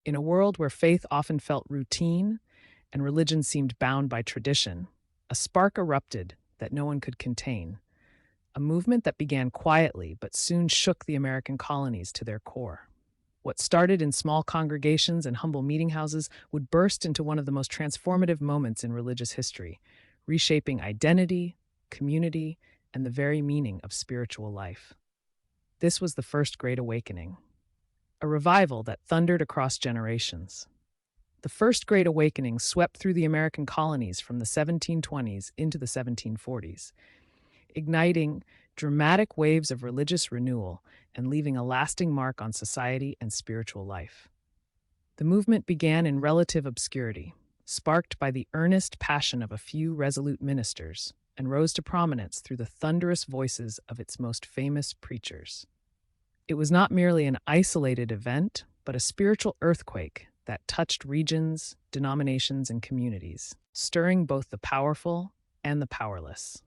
In a world where faith often felt routine and religion seemed bound by tradition, a spark erupted that no one could contain, a movement that began quietly but soon shook the American colonies to their core. What started in small congregations and humble meeting houses would burst into one of the most transformative moments in religious history, reshaping identity, community, and the very meaning of spiritual life. This was the First Great Awakening, a revival that thundered across generations. The First Great Awakening swept through the American colonies from the 1720s into the 1740s, igniting dramatic waves of religious renewal and leaving a lasting mark on society and spiritual life. The movement began in relative obscurity, sparked by the earnest passion of a few resolute ministers, and rose to prominence through the thunderous voices of its most famous preachers. It was not merely an isolated event, but a spiritual earthquake that touched regions, denominations, and communities, stirring both the powerful and the powerless.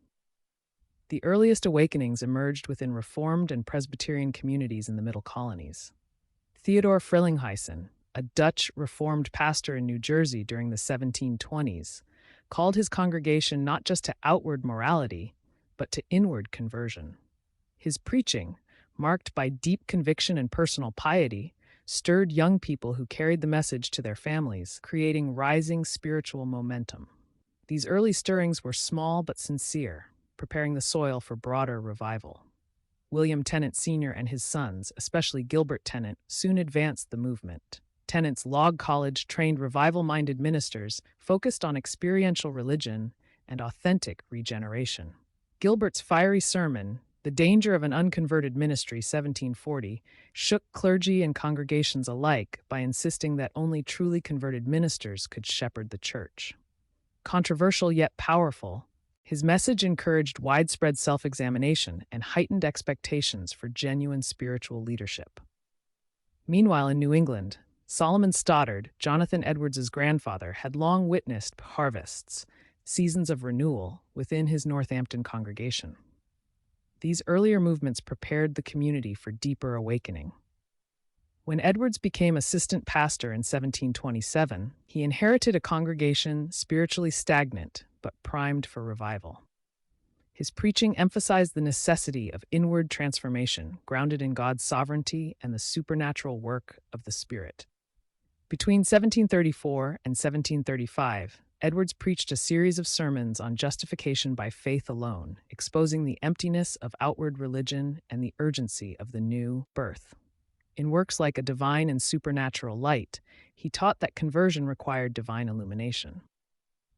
The earliest awakenings emerged within Reformed and Presbyterian communities in the Middle Colonies. Theodore Frelinghuysen, a Dutch Reformed pastor in New Jersey during the 1720s, called his congregation not just to outward morality, but to inward conversion. His preaching, marked by deep conviction and personal piety, stirred young people who carried the message to their families, creating rising spiritual momentum. These early stirrings were small but sincere, preparing the soil for broader revival. William Tennant Sr. and his sons, especially Gilbert Tennant, soon advanced the movement. Tennant's log college trained revival-minded ministers focused on experiential religion and authentic regeneration. Gilbert's fiery sermon, The Danger of an Unconverted Ministry, 1740, shook clergy and congregations alike by insisting that only truly converted ministers could shepherd the church. Controversial yet powerful, his message encouraged widespread self-examination and heightened expectations for genuine spiritual leadership. Meanwhile, in New England, Solomon Stoddard, Jonathan Edwards's grandfather, had long witnessed harvests, seasons of renewal, within his Northampton congregation. These earlier movements prepared the community for deeper awakening. When Edwards became assistant pastor in 1727, he inherited a congregation spiritually stagnant but primed for revival. His preaching emphasized the necessity of inward transformation, grounded in God's sovereignty and the supernatural work of the Spirit. Between 1734 and 1735, Edwards preached a series of sermons on justification by faith alone, exposing the emptiness of outward religion and the urgency of the new birth. In works like A Divine and Supernatural Light, he taught that conversion required divine illumination.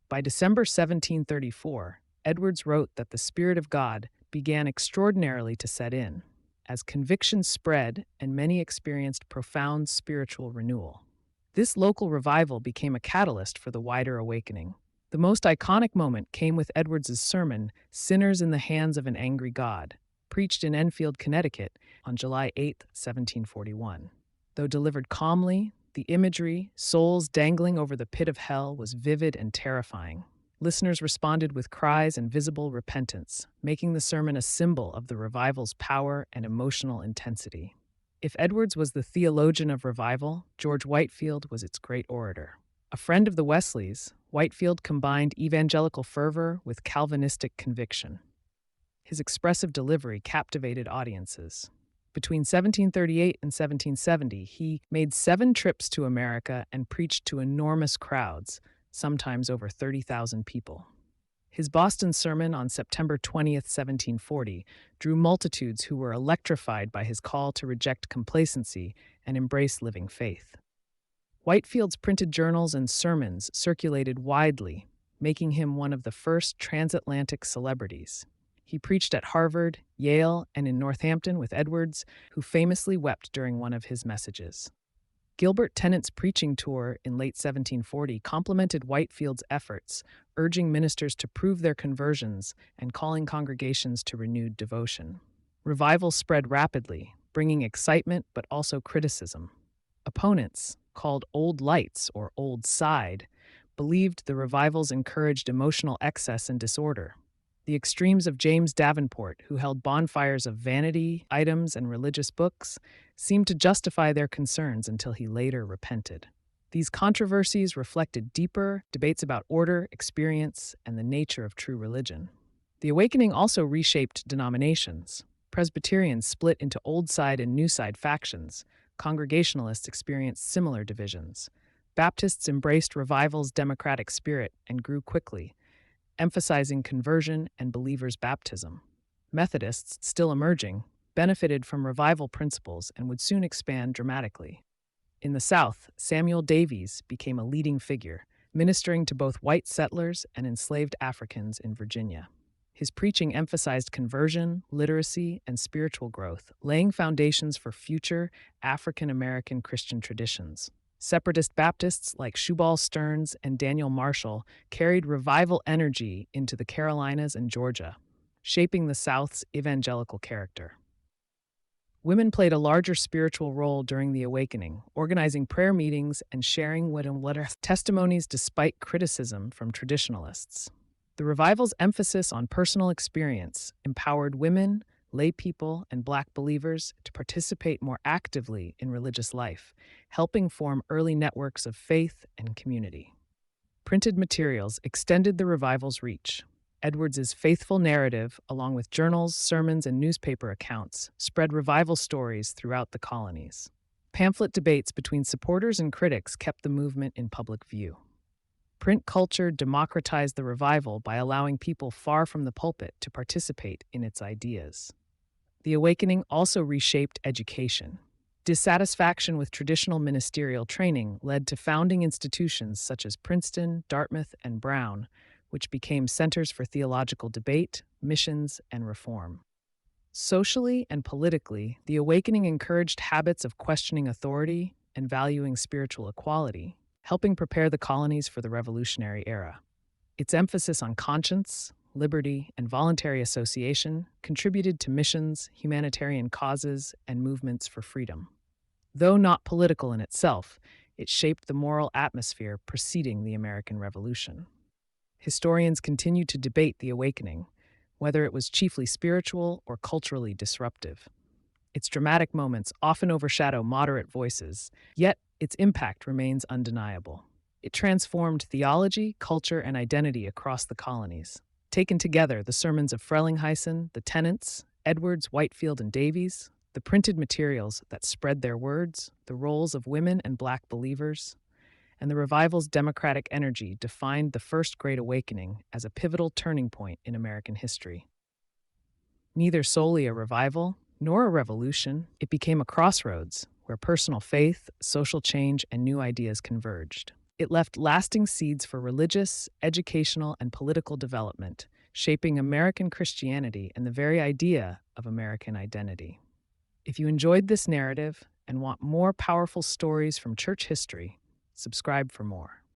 By December 1734, Edwards wrote that the Spirit of God began extraordinarily to set in, as conviction spread and many experienced profound spiritual renewal. This local revival became a catalyst for the wider awakening. The most iconic moment came with Edwards's sermon, Sinners in the Hands of an Angry God, preached in Enfield, Connecticut on July 8, 1741. Though delivered calmly, the imagery, souls dangling over the pit of hell, was vivid and terrifying. Listeners responded with cries and visible repentance, making the sermon a symbol of the revival's power and emotional intensity. If Edwards was the theologian of revival, George Whitefield was its great orator. A friend of the Wesleys, Whitefield combined evangelical fervor with Calvinistic conviction. His expressive delivery captivated audiences. Between 1738 and 1770, he made 7 trips to America and preached to enormous crowds, sometimes over 30,000 people. His Boston sermon on September 20th, 1740, drew multitudes who were electrified by his call to reject complacency and embrace living faith. Whitefield's printed journals and sermons circulated widely, making him one of the first transatlantic celebrities. He preached at Harvard, Yale, and in Northampton with Edwards, who famously wept during one of his messages. Gilbert Tennant's preaching tour in late 1740 complemented Whitefield's efforts, urging ministers to prove their conversions and calling congregations to renewed devotion. Revival spread rapidly, bringing excitement but also criticism. Opponents, called Old Lights or Old Side, believed the revivals encouraged emotional excess and disorder. The extremes of James Davenport, who held bonfires of vanity, items, and religious books, seemed to justify their concerns until he later repented. These controversies reflected deeper debates about order, experience, and the nature of true religion. The awakening also reshaped denominations. Presbyterians split into Old Side and New Side factions. Congregationalists experienced similar divisions. Baptists embraced revival's democratic spirit and grew quickly, emphasizing conversion and believers' baptism. Methodists, still emerging, benefited from revival principles and would soon expand dramatically. In the South, Samuel Davies became a leading figure, ministering to both white settlers and enslaved Africans in Virginia. His preaching emphasized conversion, literacy, and spiritual growth, laying foundations for future African American Christian traditions. Separatist Baptists like Shubal Stearns and Daniel Marshall carried revival energy into the Carolinas and Georgia, shaping the South's evangelical character. Women played a larger spiritual role during the awakening, organizing prayer meetings and sharing testimonies despite criticism from traditionalists. The revival's emphasis on personal experience empowered women, lay people, and Black believers to participate more actively in religious life, helping form early networks of faith and community. Printed materials extended the revival's reach. Edwards's faithful narrative, along with journals, sermons, and newspaper accounts, spread revival stories throughout the colonies. Pamphlet debates between supporters and critics kept the movement in public view. Print culture democratized the revival by allowing people far from the pulpit to participate in its ideas. The awakening also reshaped education. Dissatisfaction with traditional ministerial training led to founding institutions such as Princeton, Dartmouth, and Brown, which became centers for theological debate, missions, and reform. Socially and politically, the awakening encouraged habits of questioning authority and valuing spiritual equality, helping prepare the colonies for the Revolutionary era. Its emphasis on conscience, liberty, and voluntary association contributed to missions, humanitarian causes, and movements for freedom. Though not political in itself, it shaped the moral atmosphere preceding the American Revolution. Historians continue to debate the awakening, whether it was chiefly spiritual or culturally disruptive. Its dramatic moments often overshadow moderate voices, yet its impact remains undeniable. It transformed theology, culture, and identity across the colonies. Taken together, the sermons of Frelinghuysen, the Tennants, Edwards, Whitefield, and Davies, the printed materials that spread their words, the roles of women and Black believers, and the revival's democratic energy defined the First Great Awakening as a pivotal turning point in American history. Neither solely a revival nor a revolution, it became a crossroads where personal faith, social change, and new ideas converged. It left lasting seeds for religious, educational, and political development, shaping American Christianity and the very idea of American identity. If you enjoyed this narrative and want more powerful stories from church history, subscribe for more.